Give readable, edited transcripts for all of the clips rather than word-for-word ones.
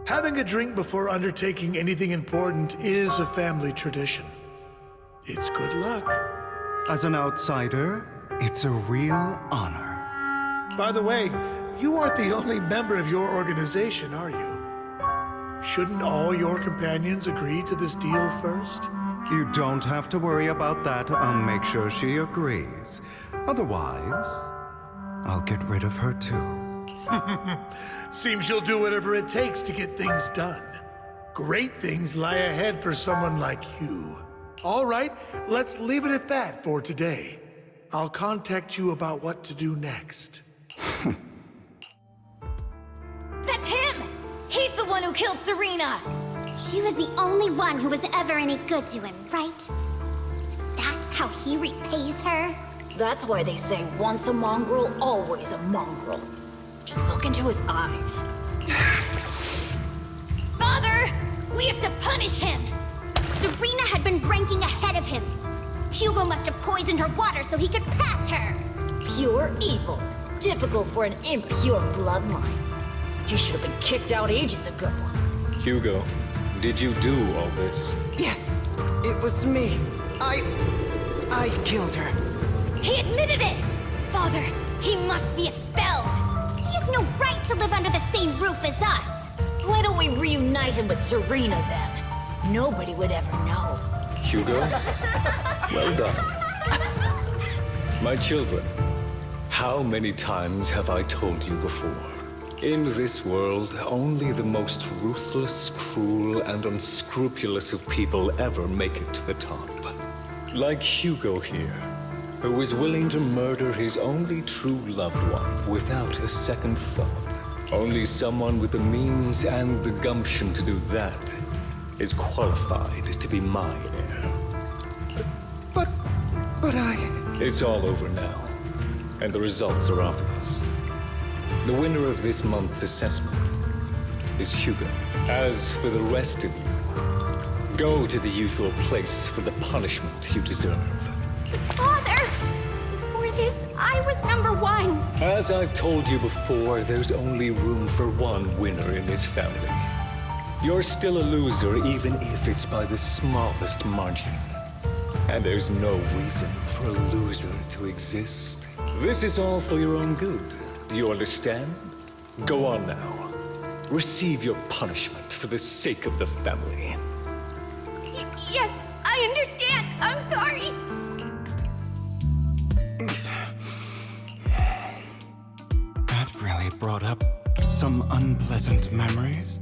Having a drink before undertaking anything important is a family tradition. It's good luck. As an outsider, it's a real honor. By the way, you aren't the only member of your organization, are you? Shouldn't all your companions agree to this deal first? You don't have to worry about that. I'll make sure she agrees. Otherwise, I'll get rid of her too. Seems you'll do whatever it takes to get things done. Great things lie ahead for someone like you. All right, let's leave it at that for today. I'll contact you about what to do next. That's him! He's the one who killed Serena! She was the only one who was ever any good to him, right? That's how he repays her? That's why they say once a mongrel, always a mongrel. Just look into his eyes. Father! We have to punish him! Serena had been ranking ahead of him. Hugo must have poisoned her water so he could pass her. Pure evil. Typical for an impure bloodline. He should have been kicked out ages ago. Hugo, did you do all this? Yes, it was me. I killed her. He admitted it! Father, he must be expelled! He has no right to live under the same roof as us. Why don't we reunite him with Serena then? Nobody would ever know. Hugo? Well done. My children, how many times have I told you before? In this world, only the most ruthless, cruel, and unscrupulous of people ever make it to the top. Like Hugo here, who was willing to murder his only true loved one without a second thought. Only someone with the means and the gumption to do that is qualified to be my heir. But I... It's all over now, and the results are obvious. The winner of this month's assessment is Hugo. As for the rest of you, go to the usual place for the punishment you deserve. Father! For this, I was #1. As I've told you before, there's only room for one winner in this family. You're still a loser, even if it's by the smallest margin. And there's no reason for a loser to exist. This is all for your own good. Do you understand? Go on now. Receive your punishment for the sake of the family. Yes, I understand. I'm sorry. That really brought up some unpleasant memories.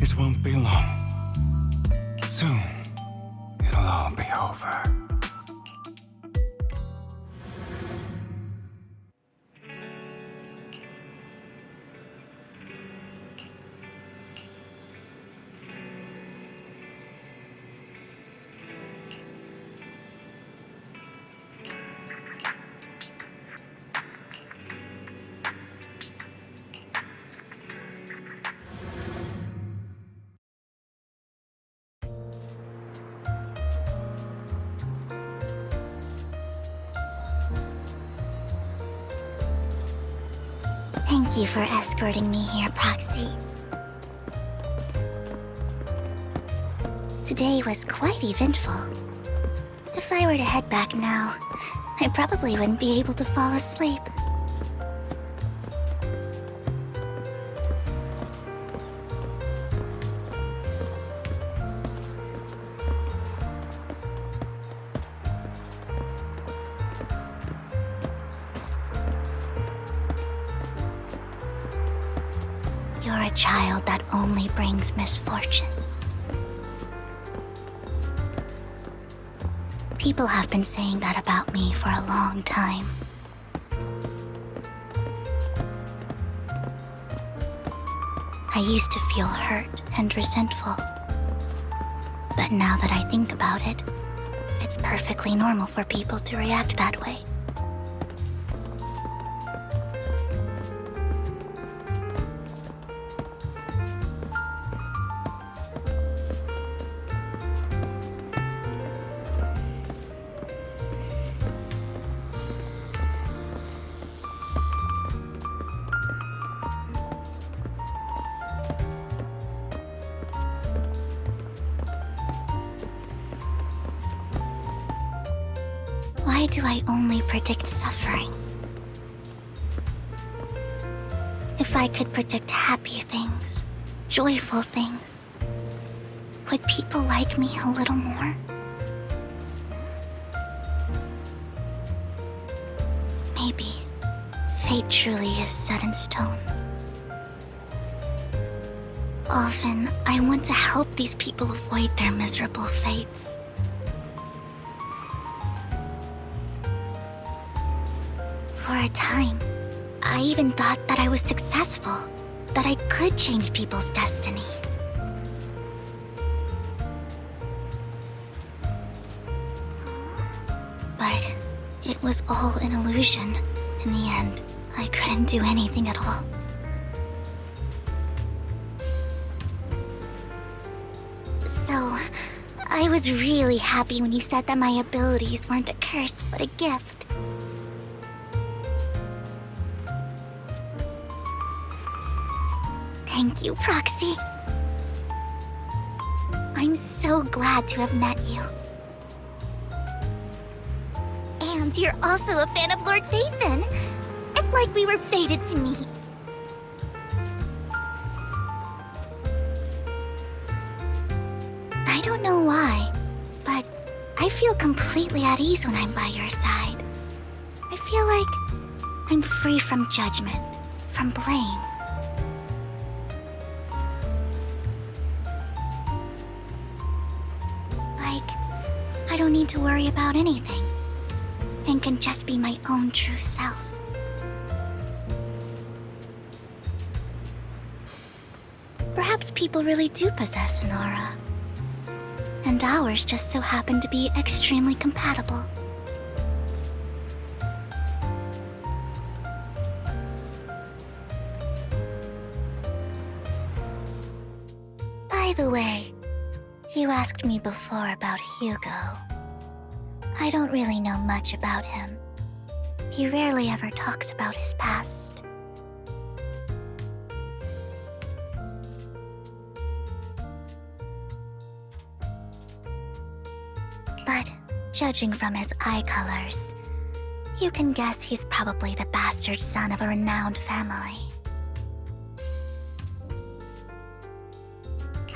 It won't be long. Soon, it'll all be over. Thank you for escorting me here, Proxy. Today was quite eventful. If I were to head back now, I probably wouldn't be able to fall asleep. You're a child that only brings misfortune. People have been saying that about me for a long time. I used to feel hurt and resentful. But now that I think about it, it's perfectly normal for people to react that way. Why do I only predict suffering? If I could predict happy things, joyful things, would people like me a little more? Maybe fate truly is set in stone. Often, I want to help these people avoid their miserable fates. For a time, I even thought that I was successful, that I could change people's destiny. But it was all an illusion. In the end, I couldn't do anything at all. So, I was really happy when you said that my abilities weren't a curse, but a gift. Thank you, Proxy. I'm so glad to have met you. And you're also a fan of Lord Phaethon. It's like we were fated to meet. I don't know why, but I feel completely at ease when I'm by your side. I feel like I'm free from judgment, from blame. Like, I don't need to worry about anything, and can just be my own true self. Perhaps people really do possess an aura, and ours just so happen to be extremely compatible. By the way, you asked me before about Hugo. I don't really know much about him. He rarely ever talks about his past. But judging from his eye colors, you can guess he's probably the bastard son of a renowned family.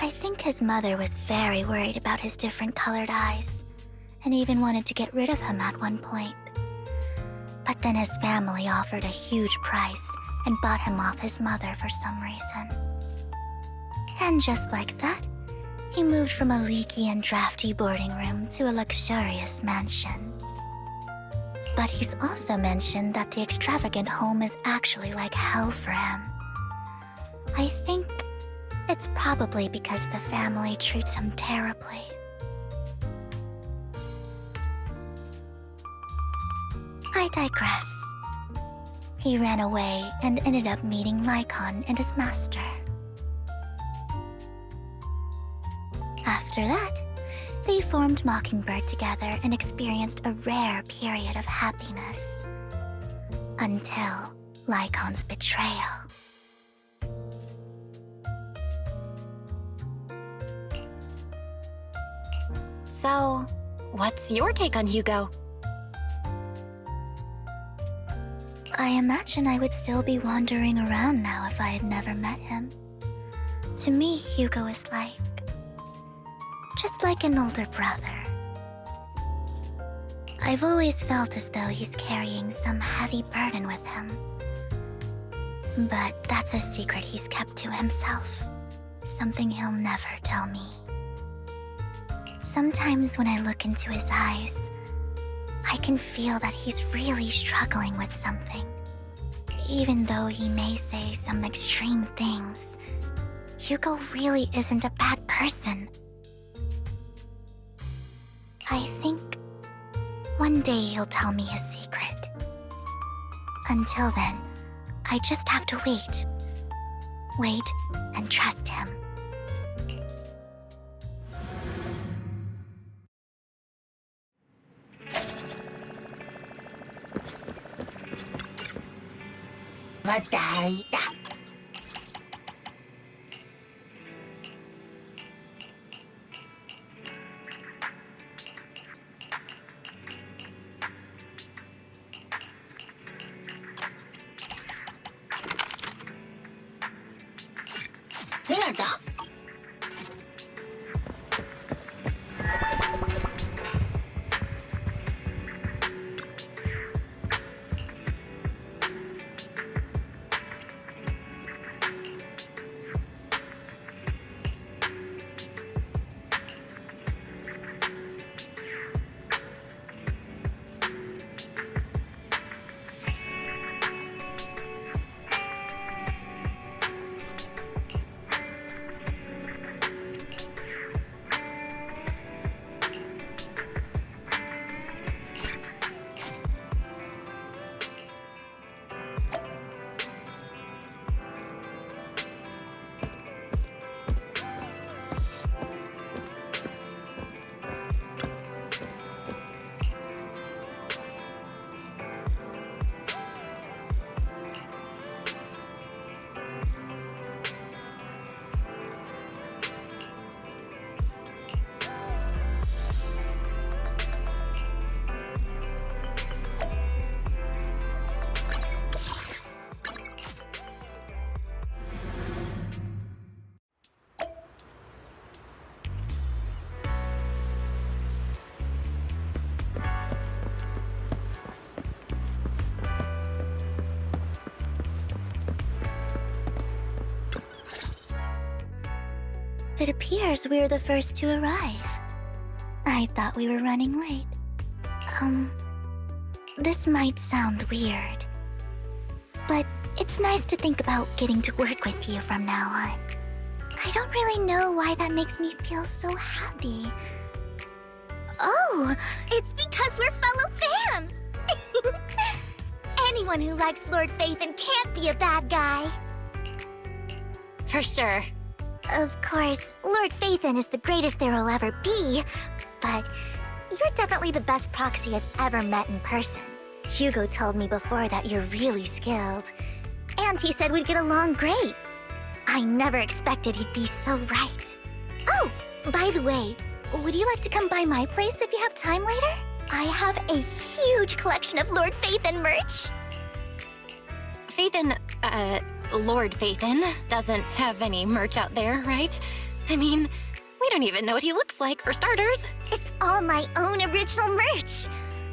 I think his mother was very worried about his different colored eyes, and even wanted to get rid of him at one point. But then his family offered a huge price and bought him off his mother for some reason. And just like that, he moved from a leaky and drafty boarding room to a luxurious mansion. But he's also mentioned that the extravagant home is actually like hell for him. I think it's probably because the family treats him terribly. I digress. He ran away and ended up meeting Lycon and his master. After that, they formed Mockingbird together and experienced a rare period of happiness. Until Lycon's betrayal. So, what's your take on Hugo? I imagine I would still be wandering around now if I had never met him. To me, Hugo is just like an older brother. I've always felt as though he's carrying some heavy burden with him. But that's a secret he's kept to himself. Something he'll never tell me. Sometimes when I look into his eyes, I can feel that he's really struggling with something. Even though he may say some extreme things, Hugo really isn't a bad person. I think one day he'll tell me his secret. Until then, I just have to wait. Wait and trust him. Canada. It appears we're the first to arrive. I thought we were running late. This might sound weird, but it's nice to think about getting to work with you from now on. I don't really know why that makes me feel so happy. Oh, it's because we're fellow fans! Anyone who likes Lord Phaethon can't be a bad guy. For sure. Of course, Lord Phaethon is the greatest there will ever be, but you're definitely the best proxy I've ever met in person. Hugo told me before that you're really skilled, and he said we'd get along great. I never expected he'd be so right. Oh, by the way, would you like to come by my place if you have time later? I have a huge collection of Lord Phaethon merch. Phaethon, Lord Phaethon doesn't have any merch out there, right? I mean, we don't even know what he looks like, for starters. It's all my own original merch,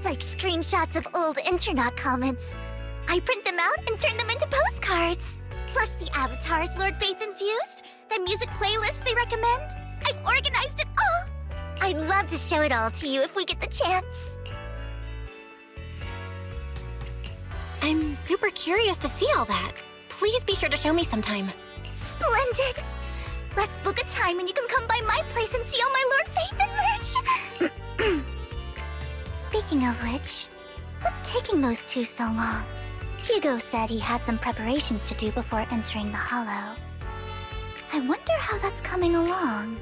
like screenshots of old Internet comments. I print them out and turn them into postcards. Plus the avatars Lord Phaethon's used, the music playlists they recommend. I've organized it all. I'd love to show it all to you if we get the chance. I'm super curious to see all that. Please be sure to show me sometime. Splendid! Let's book a time and you can come by my place and see all my Lord Phaethon merch! Speaking of which, what's taking those two so long? Hugo said he had some preparations to do before entering the Hollow. I wonder how that's coming along.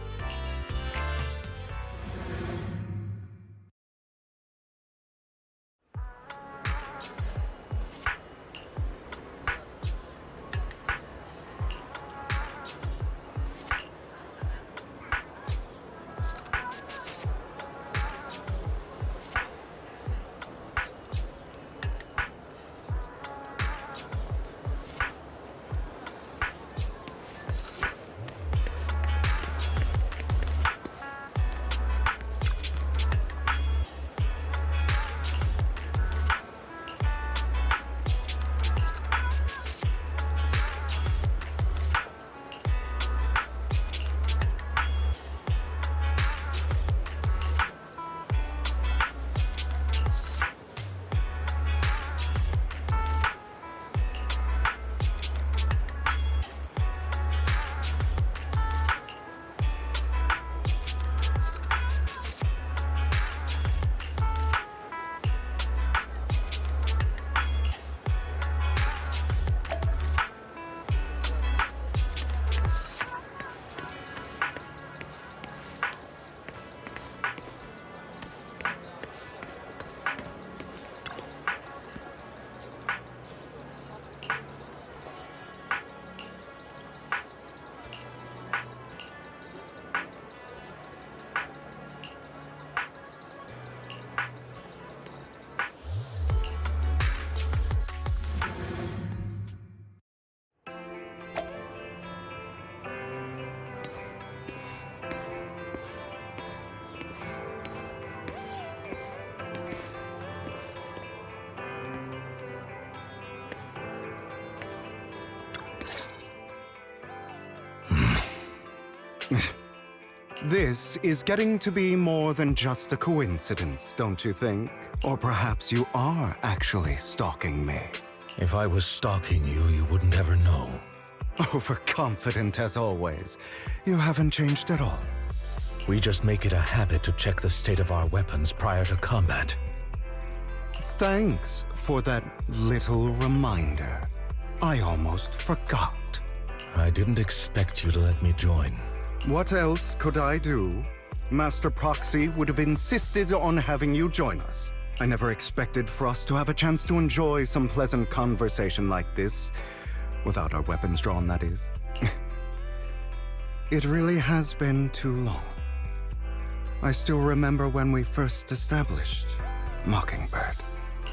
This is getting to be more than just a coincidence, don't you think? Or perhaps you are actually stalking me. If I was stalking you, you wouldn't ever know. Overconfident as always. You haven't changed at all. We just make it a habit to check the state of our weapons prior to combat. Thanks for that little reminder. I almost forgot. I didn't expect you to let me join. What else could I do? Master Proxy would have insisted on having you join us. I never expected for us to have a chance to enjoy some pleasant conversation like this. Without our weapons drawn, that is. It really has been too long. I still remember when we first established Mockingbird.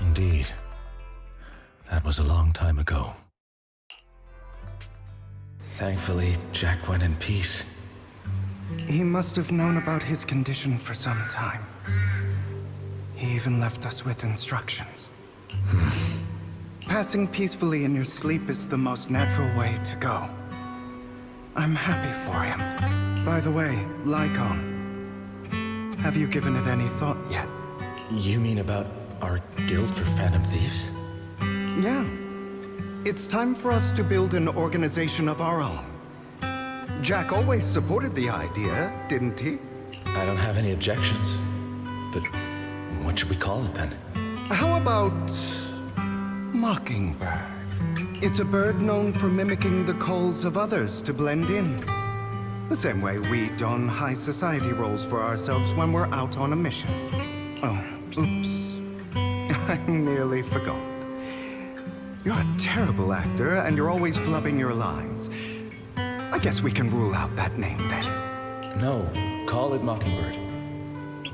Indeed. That was a long time ago. Thankfully, Jack went in peace. He must have known about his condition for some time. He even left us with instructions. Passing peacefully in your sleep is the most natural way to go. I'm happy for him. By the way, Lycon, have you given it any thought yet? You mean about our guild for Phantom Thieves? Yeah. It's time for us to build an organization of our own. Jack always supported the idea, didn't he? I don't have any objections. But what should we call it then? How about Mockingbird? It's a bird known for mimicking the calls of others to blend in. The same way we don high society roles for ourselves when we're out on a mission. Oh, oops. I nearly forgot. You're a terrible actor, and you're always flubbing your lines. I guess we can rule out that name then. No, call it Mockingbird.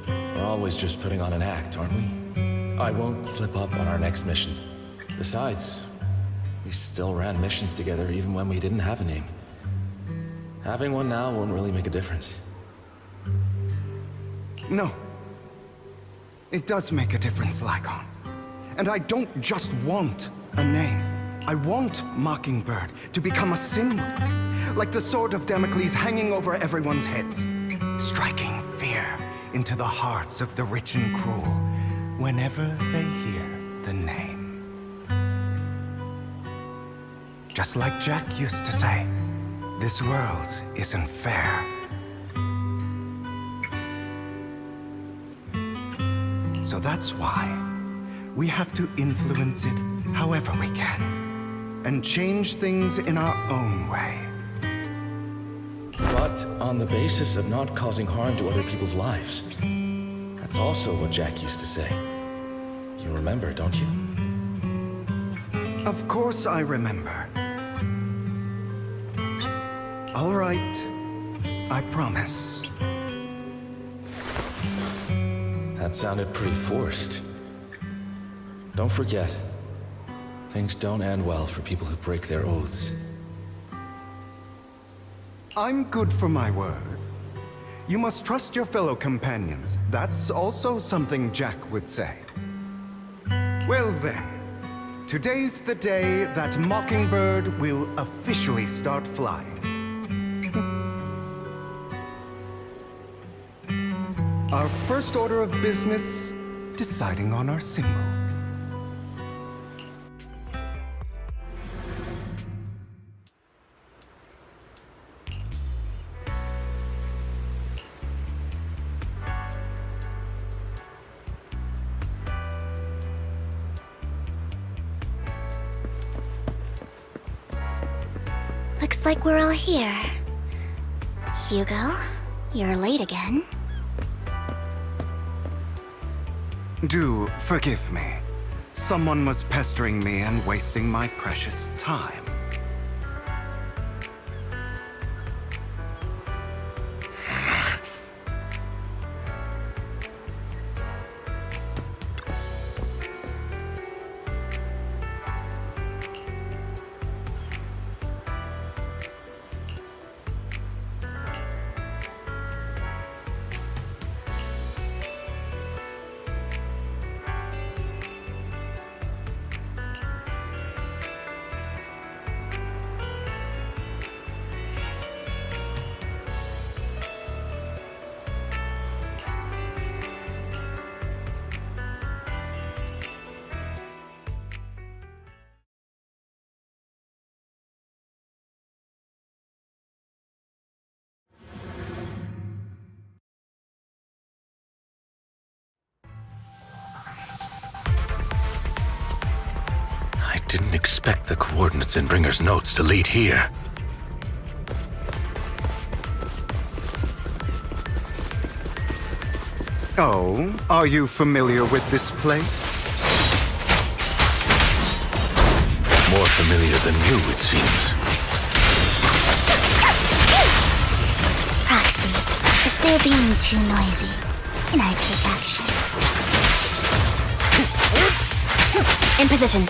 We're always just putting on an act, aren't we? I won't slip up on our next mission. Besides, we still ran missions together even when we didn't have a name. Having one now won't really make a difference. No. It does make a difference, Lycon. And I don't just want a name. I want Mockingbird to become a symbol. Like the sword of Damocles hanging over everyone's heads. Striking fear into the hearts of the rich and cruel whenever they hear the name. Just like Jack used to say, this world isn't fair. So that's why we have to influence it however we can, and change things in our own way. But on the basis of not causing harm to other people's lives. That's also what Jack used to say. You remember, don't you? Of course I remember. All right, I promise. That sounded pretty forced. Don't forget, things don't end well for people who break their oaths. I'm good for my word. You must trust your fellow companions. That's also something Jack would say. Well then, today's the day that Mockingbird will officially start flying. Our first order of business, deciding on our symbol. Looks like we're all here. Hugo, you're late again. Do forgive me. Someone was pestering me and wasting my precious time. didn't expect the coordinates in Bringer's notes to lead here. Oh, are you familiar with this place? More familiar than you, it seems. Proxy, if they're being too noisy, can I take action? In position.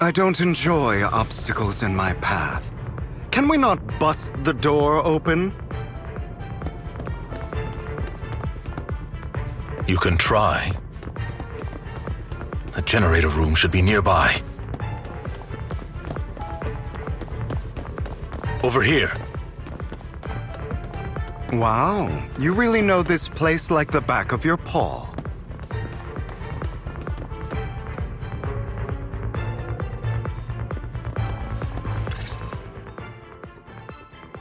I don't enjoy obstacles in my path. Can we not bust the door open? You can try. The generator room should be nearby. Over here. Wow, you really know this place like the back of your paw.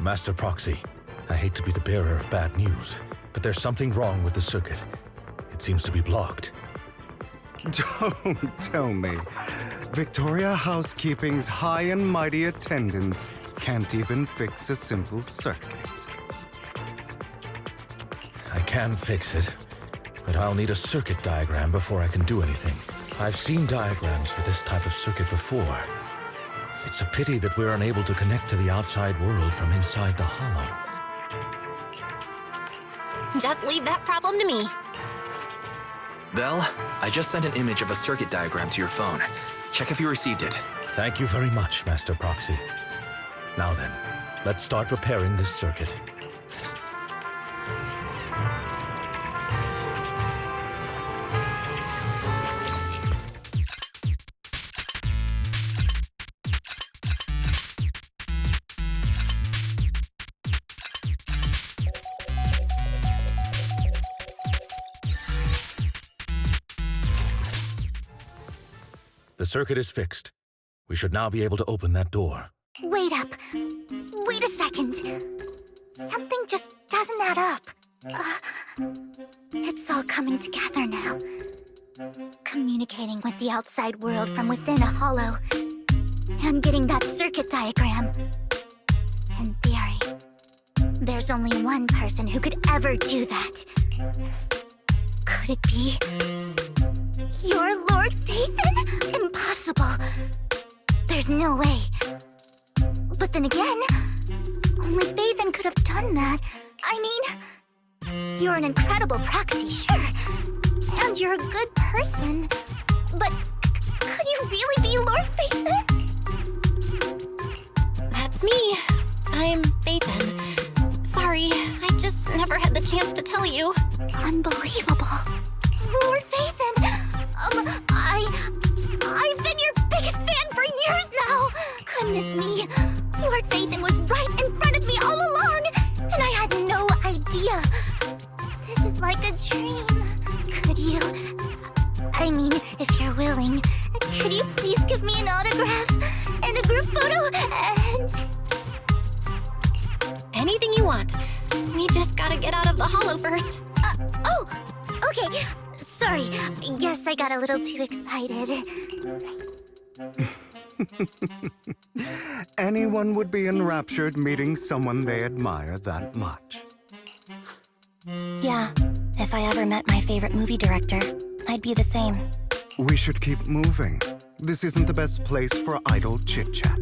Master Proxy, I hate to be the bearer of bad news, but there's something wrong with the circuit. It seems to be blocked. Don't tell me. Victoria Housekeeping's high and mighty attendants can't even fix a simple circuit. I can fix it, but I'll need a circuit diagram before I can do anything. I've seen diagrams for this type of circuit before. It's a pity that we're unable to connect to the outside world from inside the hollow. Just leave that problem to me. Vel, I just sent an image of a circuit diagram to your phone. Check if you received it. Thank you very much, Master Proxy. Now then, let's start repairing this circuit. The circuit is fixed. We should now be able to open that door. Wait up. Wait a second. Something just doesn't add up. It's all coming together now. Communicating with the outside world from within a hollow. And getting that circuit diagram. In theory, there's only one person who could ever do that. Could it be your Lord Phaethon? Impossible. There's no way. But then again, only Phaethon could have done that. I mean, you're an incredible proxy, sure. And you're a good person. But could you really be Lord Phaethon? That's me. I'm Phaethon. Sorry, I just never had the chance to tell you. Unbelievable. Lord Phaethon! I've been your biggest fan for years now! Goodness me, Lord Phaethon was right in front of me all along, and I had no idea. This is like a dream. Could you... I mean, if you're willing, could you please give me an autograph and a group photo and... Anything you want. We just gotta get out of the hollow first. Oh! Okay, sorry. Guess I got a little too excited. Anyone would be enraptured meeting someone they admire that much. Yeah, if I ever met my favorite movie director, I'd be the same. We should keep moving. This isn't the best place for idle chit-chat.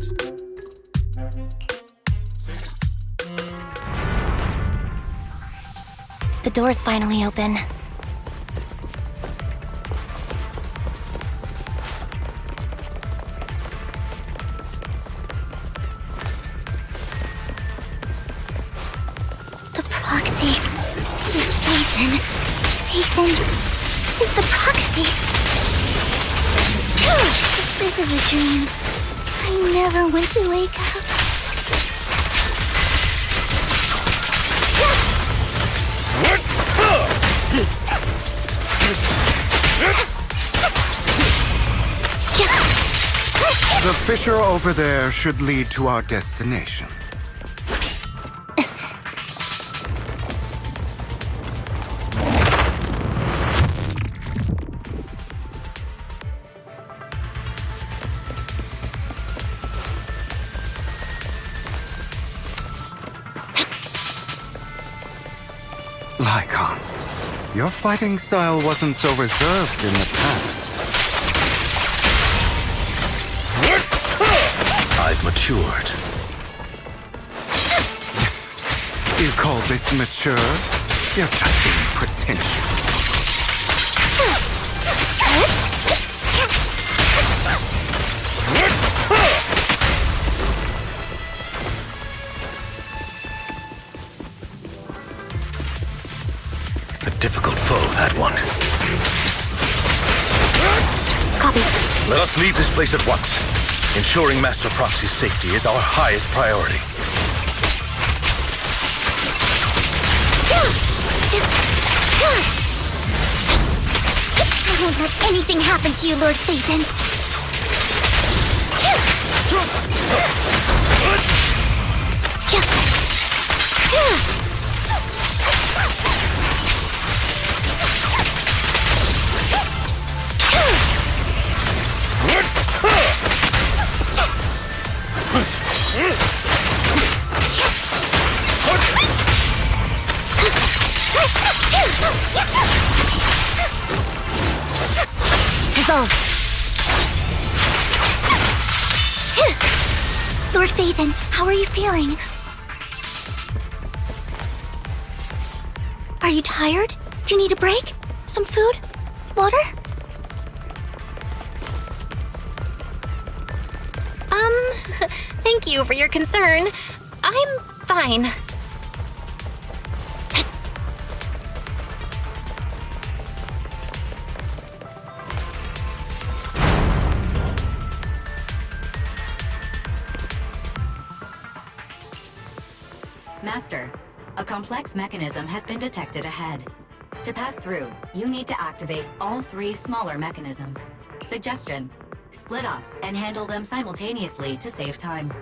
The door's finally open. The proxy is Phaethon. Phaethon. is the proxy. This is a dream. I never want to wake up. The fissure over there should lead to our destination. Lycon, your fighting style wasn't so reserved in the past. I've matured. You call this mature? You're just being pretentious. A difficult foe, that one. Copy. Let us leave this place at once. Ensuring Master Proxy's safety is our highest priority. I won't let anything happen to you, Lord Phaethon. Dissolve. Lord Phaethon, how are you feeling? Are you tired? Do you need a break? Some food? Water? Thank you for your concern. I'm fine. Master, a complex mechanism has been detected ahead. To pass through, you need to activate all 3 smaller mechanisms. Suggestion: split up and handle them simultaneously to save time.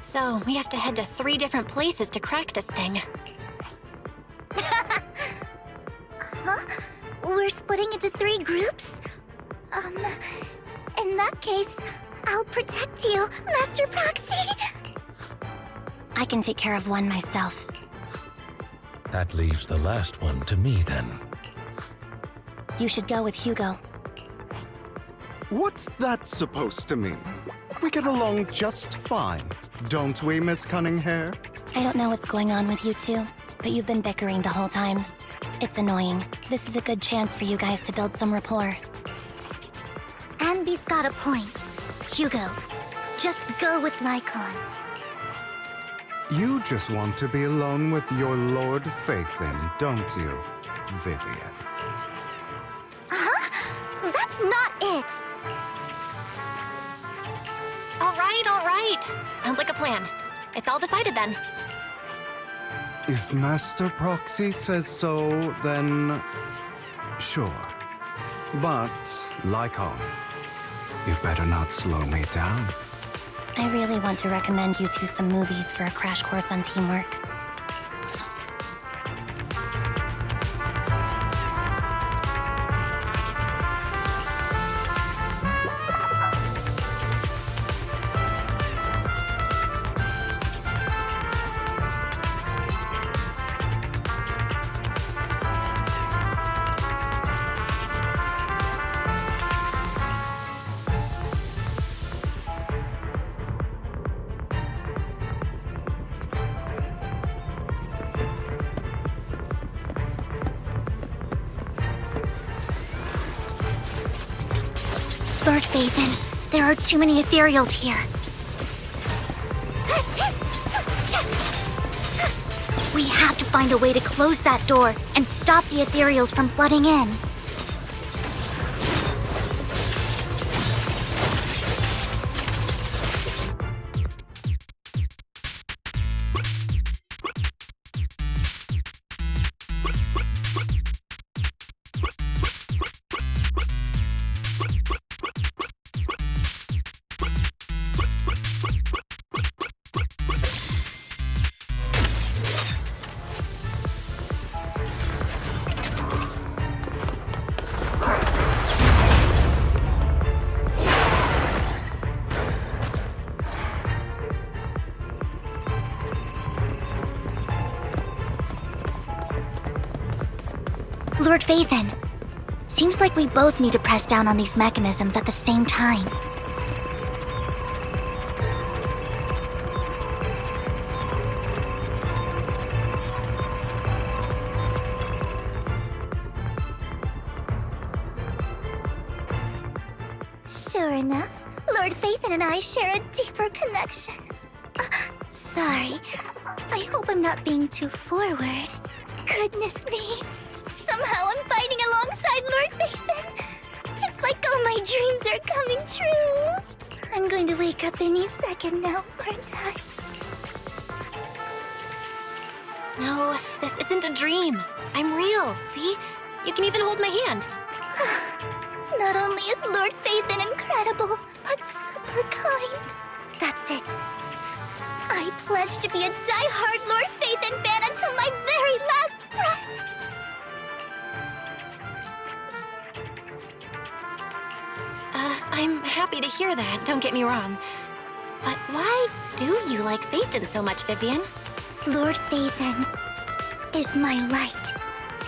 So, we have to head to 3 different places to crack this thing. Huh? We're splitting into 3 groups? In that case, I'll protect you, Master Proxy. I can take care of one myself. That leaves the last one to me, then. You should go with Hugo. What's that supposed to mean? We get along just fine, don't we, Miss Cunninghair? I don't know what's going on with you two, but you've been bickering the whole time. It's annoying. This is a good chance for you guys to build some rapport. Anby's got a point. Hugo, just go with Lycon. You just want to be alone with your Lord Phaethon, don't you, Vivian? Huh? That's not it! All right. Sounds like a plan. It's all decided then. If Master Proxy says so, then sure. But, Lycon, you better not slow me down. I really want to recommend you two some movies for a crash course on teamwork. Lord Phaethon, there are too many ethereals here. We have to find a way to close that door and stop the ethereals from flooding in. Lord Phaethon, seems like we both need to press down on these mechanisms at the same time. Sure enough, Lord Phaethon and I share a deeper connection. Sorry, I hope I'm not being too forward. Goodness me. Somehow I'm fighting alongside Lord Phaethon. It's like all my dreams are coming true. I'm going to wake up any second now, aren't I? No, this isn't a dream. I'm real, see? You can even hold my hand. Not only is Lord Phaethon incredible, but super kind. That's it. I pledge to be a die-hard Lord Phaethon fan until my very last breath. I'm happy to hear that, don't get me wrong. But why do you like Phaethon so much, Vivian? Lord Phaethon is my light.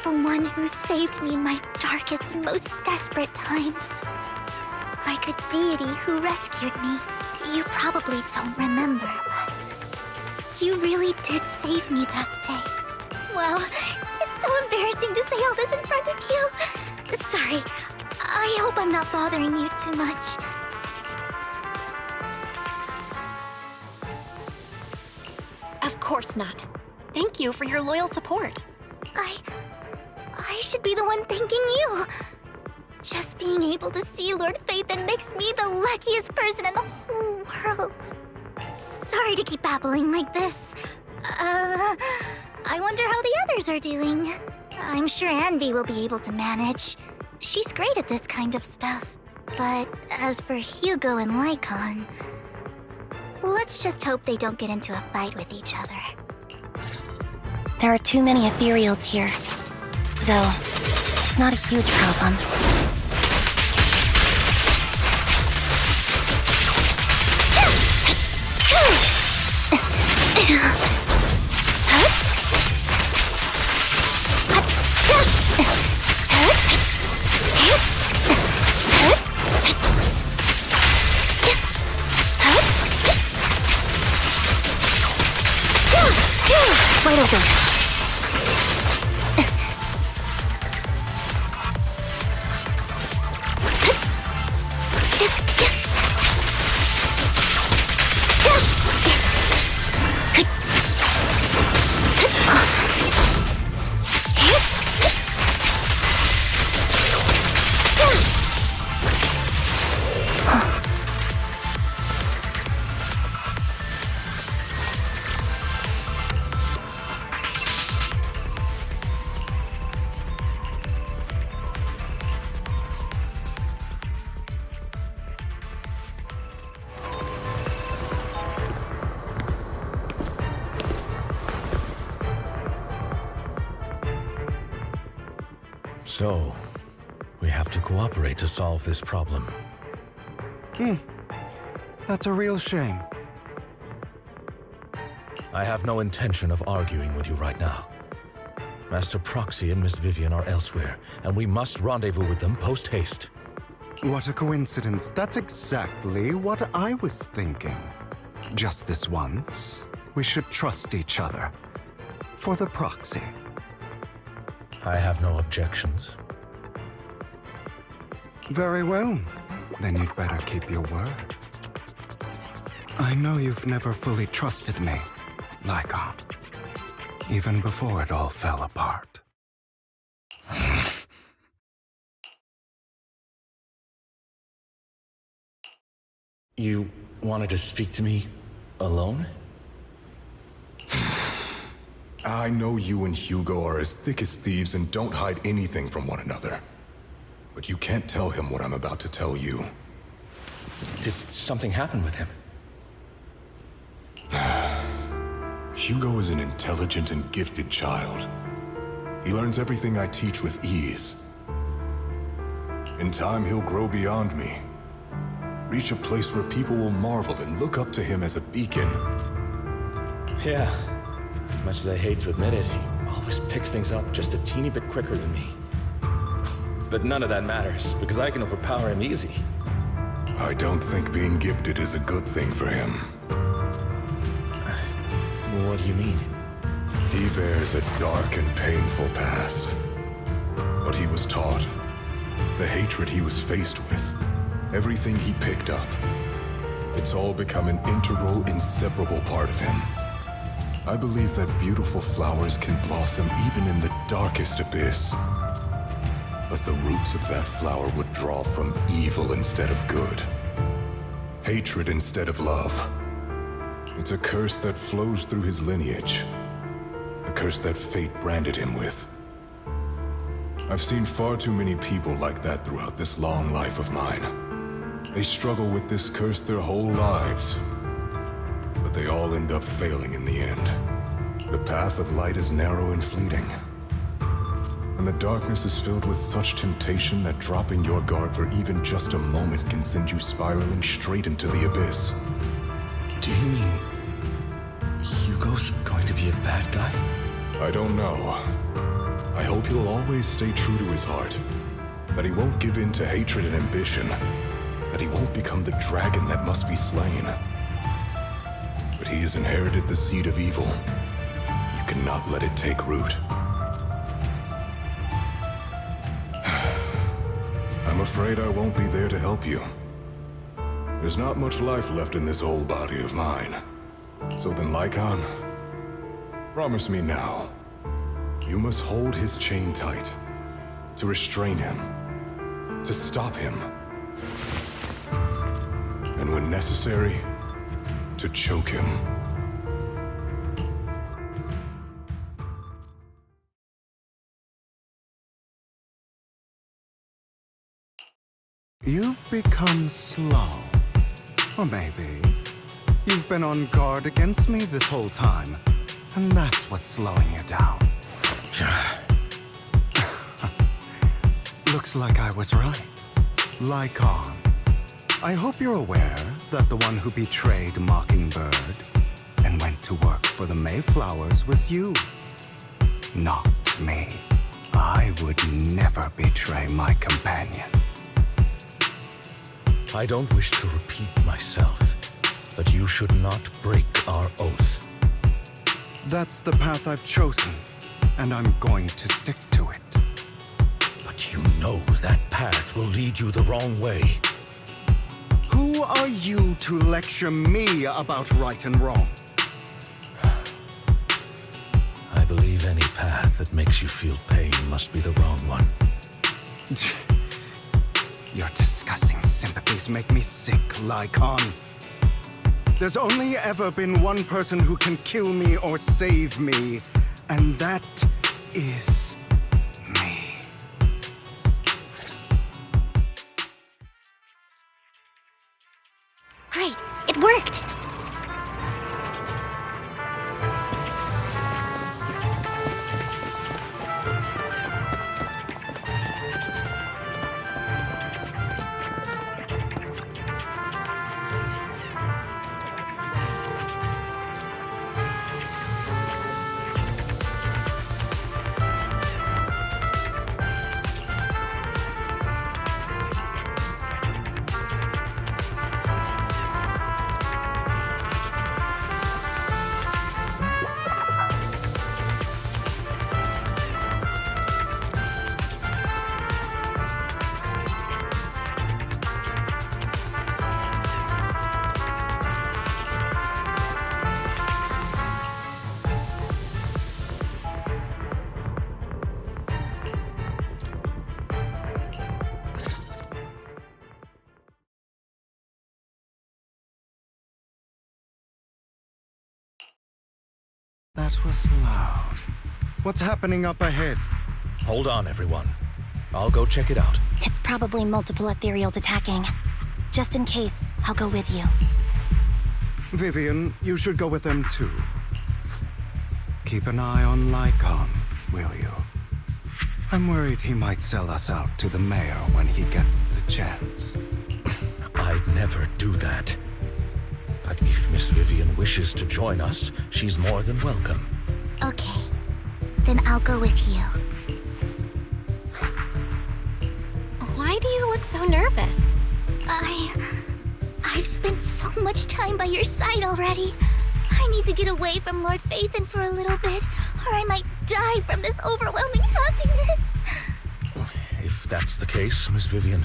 The one who saved me in my darkest and most desperate times. Like a deity who rescued me. You probably don't remember, but you really did save me that day. Wow, it's so embarrassing to say all this in front of you. Sorry, I hope I'm not bothering you too much. Of course not. Thank you for your loyal support. I should be the one thanking you. Just being able to see Lord Phaethon makes me the luckiest person in the whole world. Sorry to keep babbling like this. I wonder how the others are doing. I'm sure Anby will be able to manage. She's great at this kind of stuff. But as for Hugo and Lycon, let's just hope they don't get into a fight with each other. There are too many ethereals here. Though, it's not a huge problem. Wide open. So, we have to cooperate to solve this problem. That's a real shame. I have no intention of arguing with you right now. Master Proxy and Miss Vivian are elsewhere, and we must rendezvous with them post-haste. What a coincidence. That's exactly what I was thinking. Just this once, we should trust each other. For the Proxy. I have no objections. Very well. Then you'd better keep your word. I know you've never fully trusted me, Lycon. even before it all fell apart. You wanted to speak to me alone? I know you and Hugo are as thick as thieves and don't hide anything from one another. But you can't tell him what I'm about to tell you. Did something happen with him? Hugo is an intelligent and gifted child. He learns everything I teach with ease. In time, he'll grow beyond me. Reach a place where people will marvel and look up to him as a beacon. Yeah. As much as I hate to admit it, he always picks things up just a teeny bit quicker than me. But none of that matters, because I can overpower him easy. I don't think being gifted is a good thing for him. What do you mean? He bears a dark and painful past. What he was taught, the hatred he was faced with, everything he picked up. It's all become an integral, inseparable part of him. I believe that beautiful flowers can blossom even in the darkest abyss. But the roots of that flower would draw from evil instead of good. Hatred instead of love. It's a curse that flows through his lineage. A curse that fate branded him with. I've seen far too many people like that throughout this long life of mine. They struggle with this curse their whole lives. But they all end up failing in the end. The path of light is narrow and fleeting. And the darkness is filled with such temptation that dropping your guard for even just a moment can send you spiraling straight into the abyss. Do you mean Hugo's going to be a bad guy? I don't know. I hope he'll always stay true to his heart. That he won't give in to hatred and ambition. That he won't become the dragon that must be slain. But he has inherited the seed of evil. You cannot let it take root. I'm afraid I won't be there to help you. There's not much life left in this old body of mine. So then, Lycon, promise me now. You must hold his chain tight. To restrain him. To stop him. And when necessary, to choke him. You've become slow. Or maybe you've been on guard against me this whole time, and that's what's slowing you down. Looks like I was right. Lycon, I hope you're aware that the one who betrayed Mockingbird and went to work for the Mayflowers was you. Not me. I would never betray my companion. I don't wish to repeat myself, but you should not break our oath. That's the path I've chosen, and I'm going to stick to it. But you know that path will lead you the wrong way. Who are you to lecture me about right and wrong? I believe any path that makes you feel pain must be the wrong one. Your disgusting sympathies make me sick, Lycon. There's only ever been one person who can kill me or save me, and that is me. Great, it worked! That was loud. What's happening up ahead? Hold on, everyone. I'll go check it out. It's probably multiple ethereals attacking. Just in case, I'll go with you. Vivian, you should go with them too. Keep an eye on Lycon, will you? I'm worried he might sell us out to the mayor when he gets the chance. I'd never do that. But if Miss Vivian wishes to join us, she's more than welcome. Okay. Then I'll go with you. Why do you look so nervous? I've spent so much time by your side already. I need to get away from Lord Phaethon for a little bit, or I might die from this overwhelming happiness. If that's the case, Miss Vivian,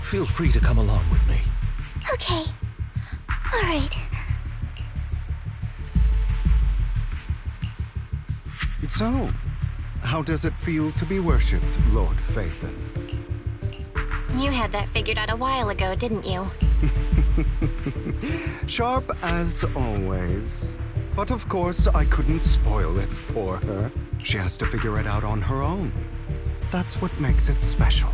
feel free to come along with me. Okay. All right. So, how does it feel to be worshipped, Lord Phaethon? You had that figured out a while ago, didn't you? Sharp as always. But of course, I couldn't spoil it for her. She has to figure it out on her own. That's what makes it special.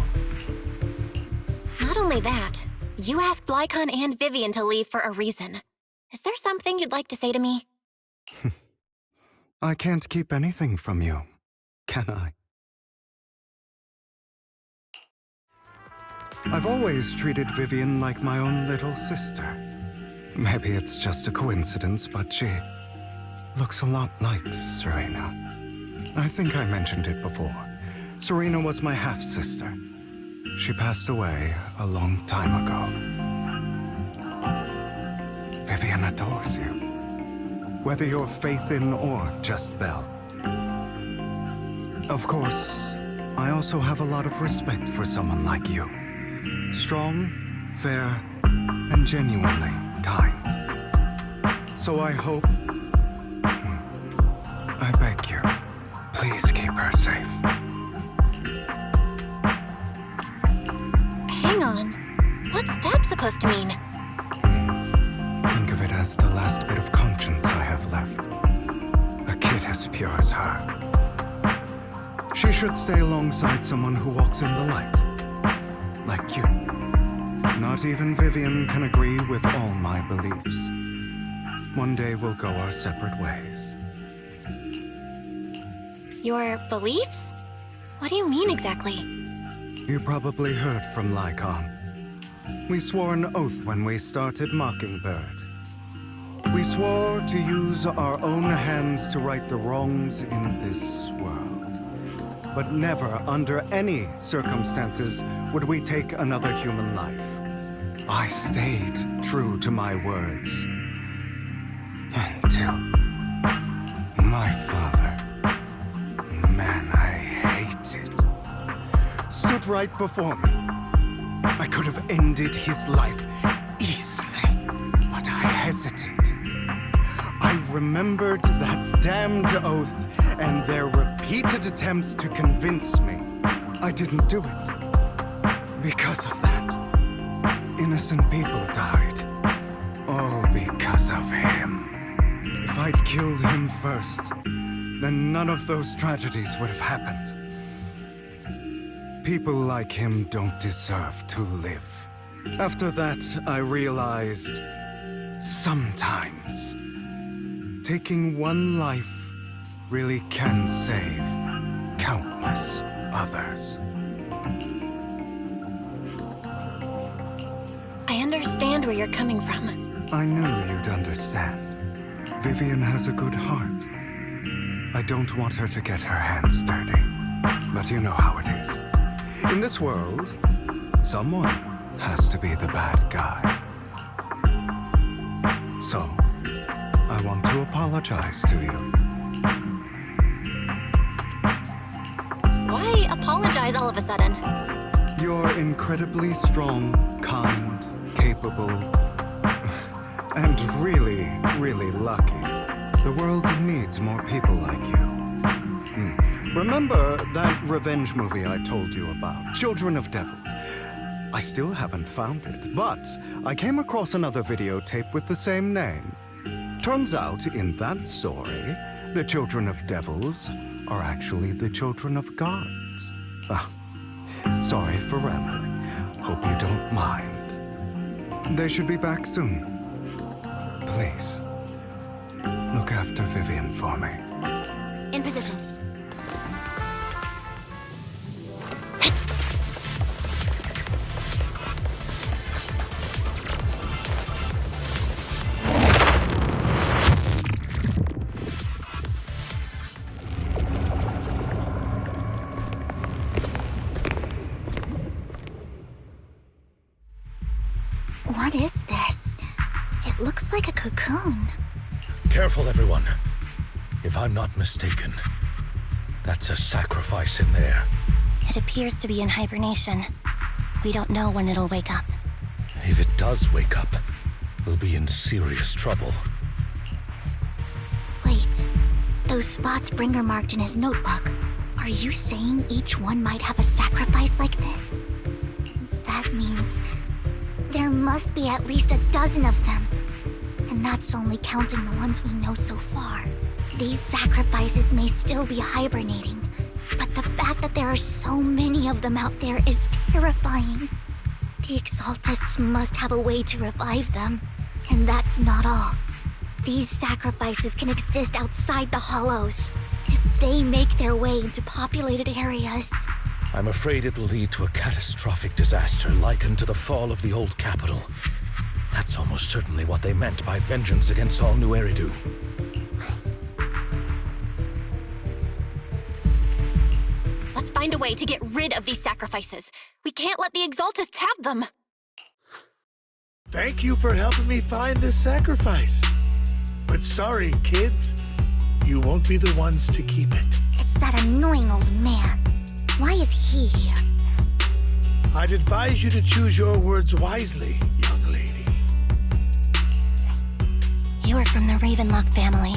Not only that, you asked Lycon and Vivian to leave for a reason. Is there something you'd like to say to me? I can't keep anything from you, can I? I've always treated Vivian like my own little sister. Maybe it's just a coincidence, but she looks a lot like Serena. I think I mentioned it before. Serena was my half-sister. She passed away a long time ago. Vivian adores you. Whether you're Phaethon or just Belle. Of course, I also have a lot of respect for someone like you. Strong, fair, and genuinely kind. So I hope... I beg you, please keep her safe. Hang on. What's that supposed to mean? Think of it as the last bit of conscience I have left. A kid as pure as her. She should stay alongside someone who walks in the light. Like you. Not even Vivian can agree with all my beliefs. One day we'll go our separate ways. Your beliefs? What do you mean exactly? You probably heard from Lycon. We swore an oath when we started Mockingbird. We swore to use our own hands to right the wrongs in this world. But never, under any circumstances, would we take another human life. I stayed true to my words. Until my father, man I hated, stood right before me. I could have ended his life easily, but I hesitated. I rememred that damned oath and their repeated attempts to convince me I didn't do it. Because of that, innocent people died. All because of him. If I'd killed him first, then none of those tragedies would have happened. People like him don't deserve to live. After that, I realized, sometimes, taking one life really can save countless others. I understand where you're coming from. I knew you'd understand. Vivian has a good heart. I don't want her to get her hands dirty. But you know how it is. In this world, someone has to be the bad guy. So, I want to apologize to you. Why apologize all of a sudden? You're incredibly strong, kind, capable, and really, really lucky. The world needs more people like you. Remember that revenge movie I told you about, Children of Devils? I still haven't found it, but I came across another videotape with the same name. Turns out, in that story, The children of devils are actually the children of gods. Ah, sorry for rambling. Hope you don't mind. They should be back soon. Please, look after Vivian for me. In position. What is this? It looks like a cocoon. Careful, everyone. If I'm not mistaken, that's a sacrifice in there. It appears to be in hibernation. We don't know when it'll wake up. If it does wake up, we'll be in serious trouble. Wait, those spots Bringer marked in his notebook. Are you saying each one might have a sacrifice like this? That means there must be at least a dozen of them. And that's only counting the ones we know so far. These sacrifices may still be hibernating, but the fact that there are so many of them out there is terrifying. The Exaltists must have a way to revive them. And that's not all. These sacrifices can exist outside the Hollows. If they make their way into populated areas, I'm afraid it will lead to a catastrophic disaster likened to the fall of the old capital. That's almost certainly what they meant by vengeance against all New Eridu. Let's find a way to get rid of these sacrifices. We can't let the Exaltists have them. Thank you for helping me find this sacrifice. But sorry, kids. You won't be the ones to keep it. it's that annoying old man. Why is he here? I'd advise you to choose your words wisely, young lady. You were from the Ravenlock family.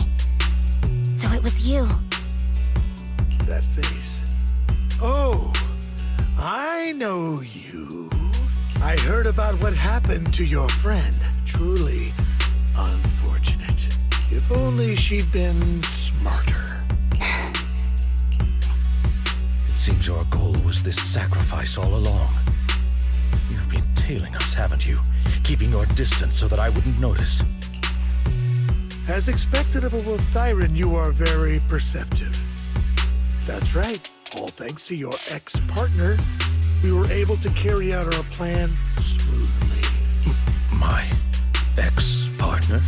So it was you. That face. Oh, I know you. I heard about what happened to your friend. Truly unfortunate. If only she'd been smarter. It seems your goal was this sacrifice all along. You've been tailing us, haven't you? Keeping your distance so that I wouldn't notice. As expected of a Wolf Thyran, you are very perceptive. That's right. All thanks to your ex-partner, we were able to carry out our plan smoothly. My ex-partner?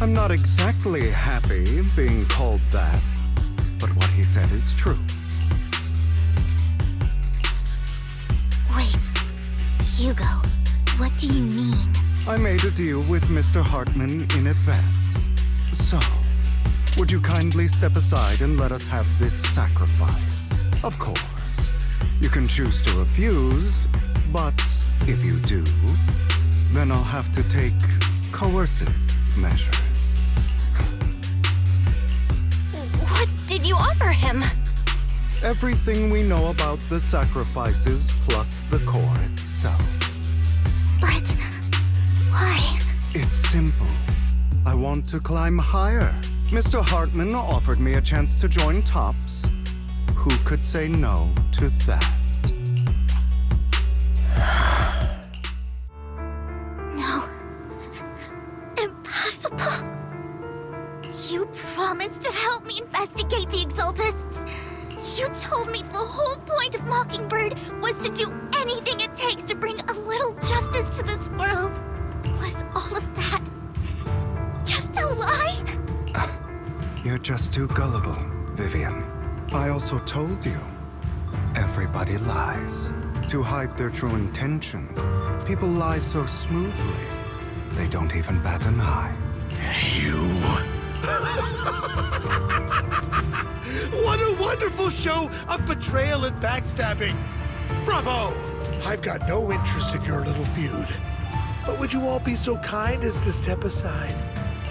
I'm not exactly happy being called that, but what he said is true. Wait, Hugo, what do you mean? I made a deal with Mr. Hartman in advance. So, would you kindly step aside and let us have this sacrifice? Of course, you can choose to refuse, but if you do, then I'll have to take coercive measures. What did you offer him? Everything we know about the sacrifices plus the core itself. But why? It's simple. I want to climb higher. Mr. Hartman offered me a chance to join Tops. Who could say no to that? No. Impossible. You promised to help me investigate the Exaltists. You told me the whole point of Mockingbird was to do anything it takes to bring a little justice to this world. Was all of that just a lie? You're just too gullible, Vivian. I also told you, everybody lies. To hide their true intentions, people lie so smoothly, they don't even bat an eye. What a wonderful show of betrayal and backstabbing! Bravo! I've got no interest in your little feud. But would you all be so kind as to step aside?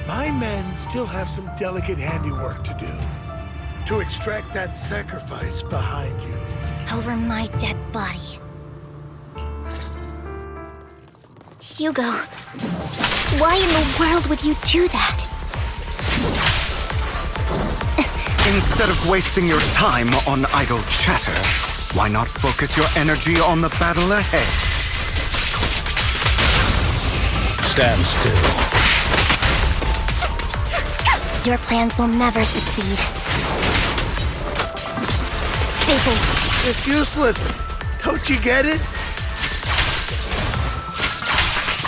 My men still have some delicate handiwork to do. To extract that sacrifice behind you. Over my dead body. Hugo, why in the world would you do that? Instead of wasting your time on idle chatter, why not focus your energy on the battle ahead? Stand still. Your plans will never succeed. Stay safe. It's useless. Don't you get it?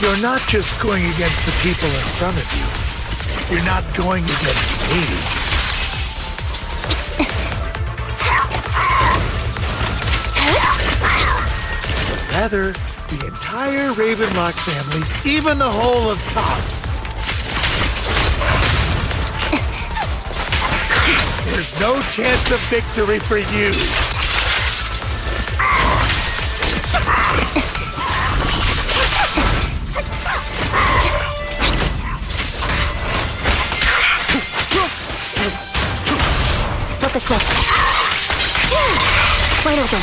You're not just going against the people in front of you. You're not going against me. Rather, the entire Ravenlock family, even the whole of Tops. There's no chance of victory for you. Flip the switch. Wide open.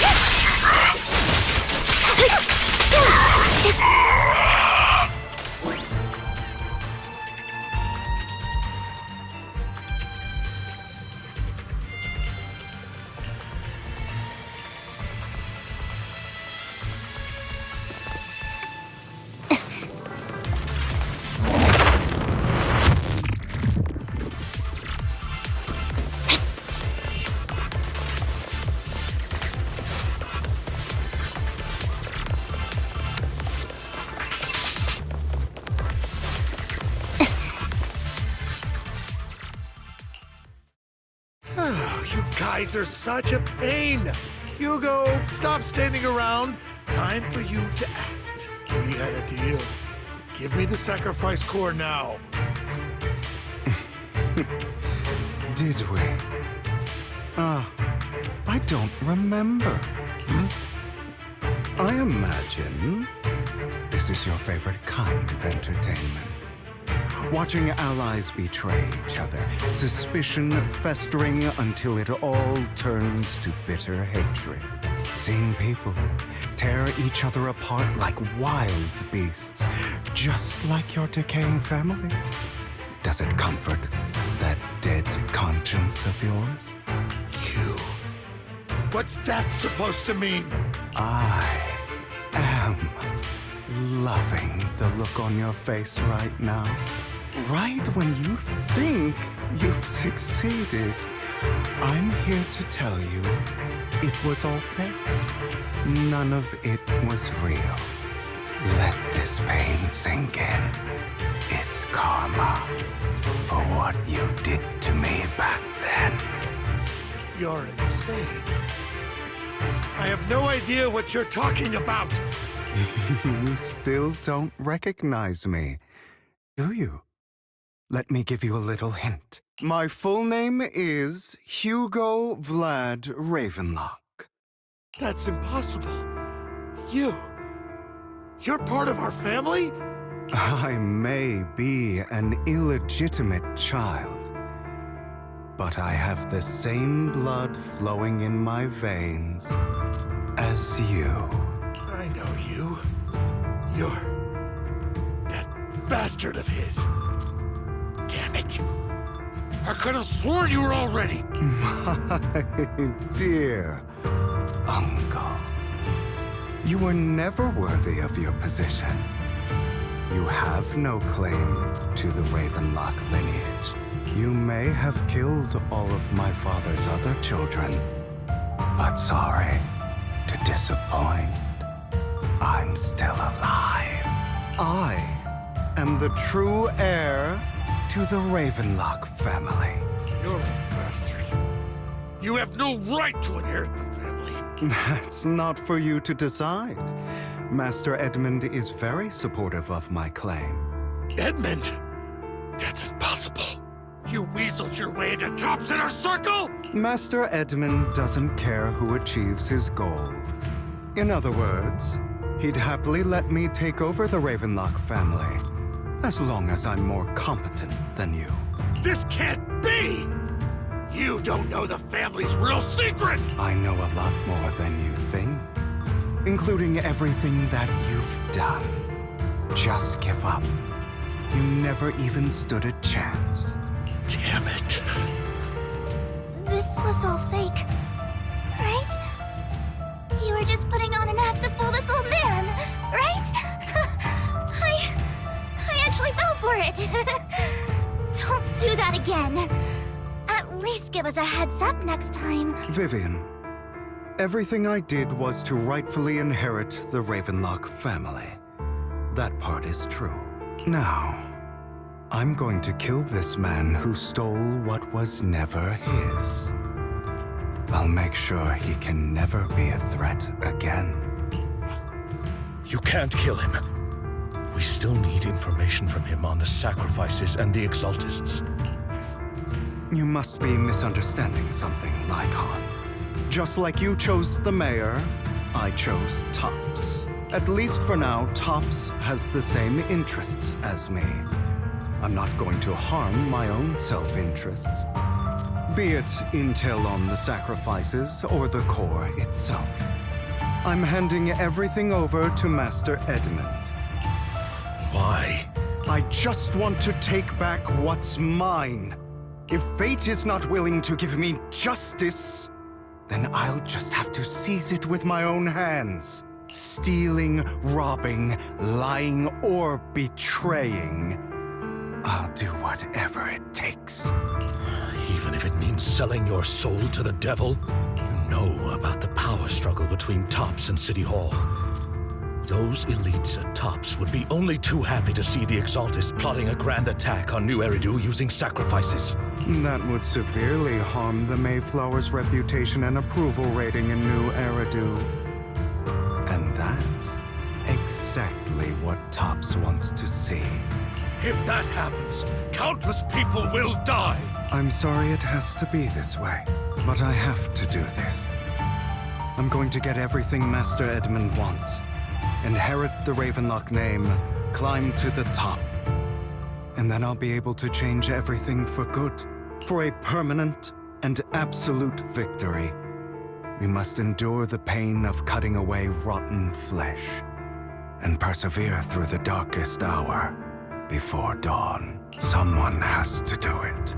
You guys are such a pain. Hugo, stop standing around. Time for you to act. We had a deal. Give me the sacrifice core now. Did we? I don't remember. I imagine this is your favorite kind of entertainment. Watching allies betray each other, suspicion festering until it all turns to bitter hatred. Seeing people tear each other apart like wild beasts, just like your decaying family. Does it comfort that dead conscience of yours? You. What's that supposed to mean? I am loving the look on your face right now. Right when you think you've succeeded, I'm here to tell you it was all fake. None of it was real. Let this pain sink in. It's karma for what you did to me back then. You're insane. I have no idea what you're talking about. You still don't recognize me, do you? Let me give you a little hint. My full name is Hugo Vlad Ravenlock. That's impossible. You're part of our family? I may be an illegitimate child, but I have the same blood flowing in my veins as you. I know you. You're that bastard of his. Damn it. I could have sworn you were already. My dear uncle, you were never worthy of your position. You have no claim to the Ravenlock lineage. You may have killed all of my father's other children, but sorry to disappoint, I'm still alive. I am the true heir to the Ravenlock family. You're a bastard. You have no right to inherit the family. That's not for you to decide. Master Edmund is very supportive of my claim. Edmund? That's impossible. You weaseled your way into Top's inner circle? Master Edmund doesn't care who achieves his goal. In other words, he'd happily let me take over the Ravenlock family, as long as I'm more competent than you. This can't be! You don't know the family's real secret! I know a lot more than you think, including everything that you've done. Just give up. You never even stood a chance. Damn it. this was all fake, right? You were just putting on an act to fool this old man, right? I actually fell for it. Don't do that again. At least give us a heads up next time. Vivian, everything I did was to rightfully inherit the Ravenlock family. That part is true. Now, I'm going to kill this man who stole what was never his. I'll make sure he can never be a threat again. You can't kill him. We still need information from him on the sacrifices and the Exaltists. You must be misunderstanding something, Lycon. Just like you chose the mayor, I chose Tops. At least for now, Tops has the same interests as me. I'm not going to harm my own self-interests. Be it intel on the sacrifices or the core itself. I'm handing everything over to Master Edmund. Why? I just want to take back what's mine. If fate is not willing to give me justice, then I'll just have to seize it with my own hands. Stealing, robbing, lying, or betraying. I'll do whatever it takes. Even if it means selling your soul to the devil? You know about the power struggle between Tops and City Hall. Those elites at Tops would be only too happy to see the Exaltists plotting a grand attack on New Eridu using sacrifices. That would severely harm the Mayflower's reputation and approval rating in New Eridu. And that's exactly what Tops wants to see. If that happens, countless people will die! I'm sorry it has to be this way, but I have to do this. I'm going to get everything Master Edmund wants. Inherit the Ravenlock name, climb to the top. And then I'll be able to change everything for good. For a permanent and absolute victory, we must endure the pain of cutting away rotten flesh and persevere through the darkest hour before dawn. Someone has to do it.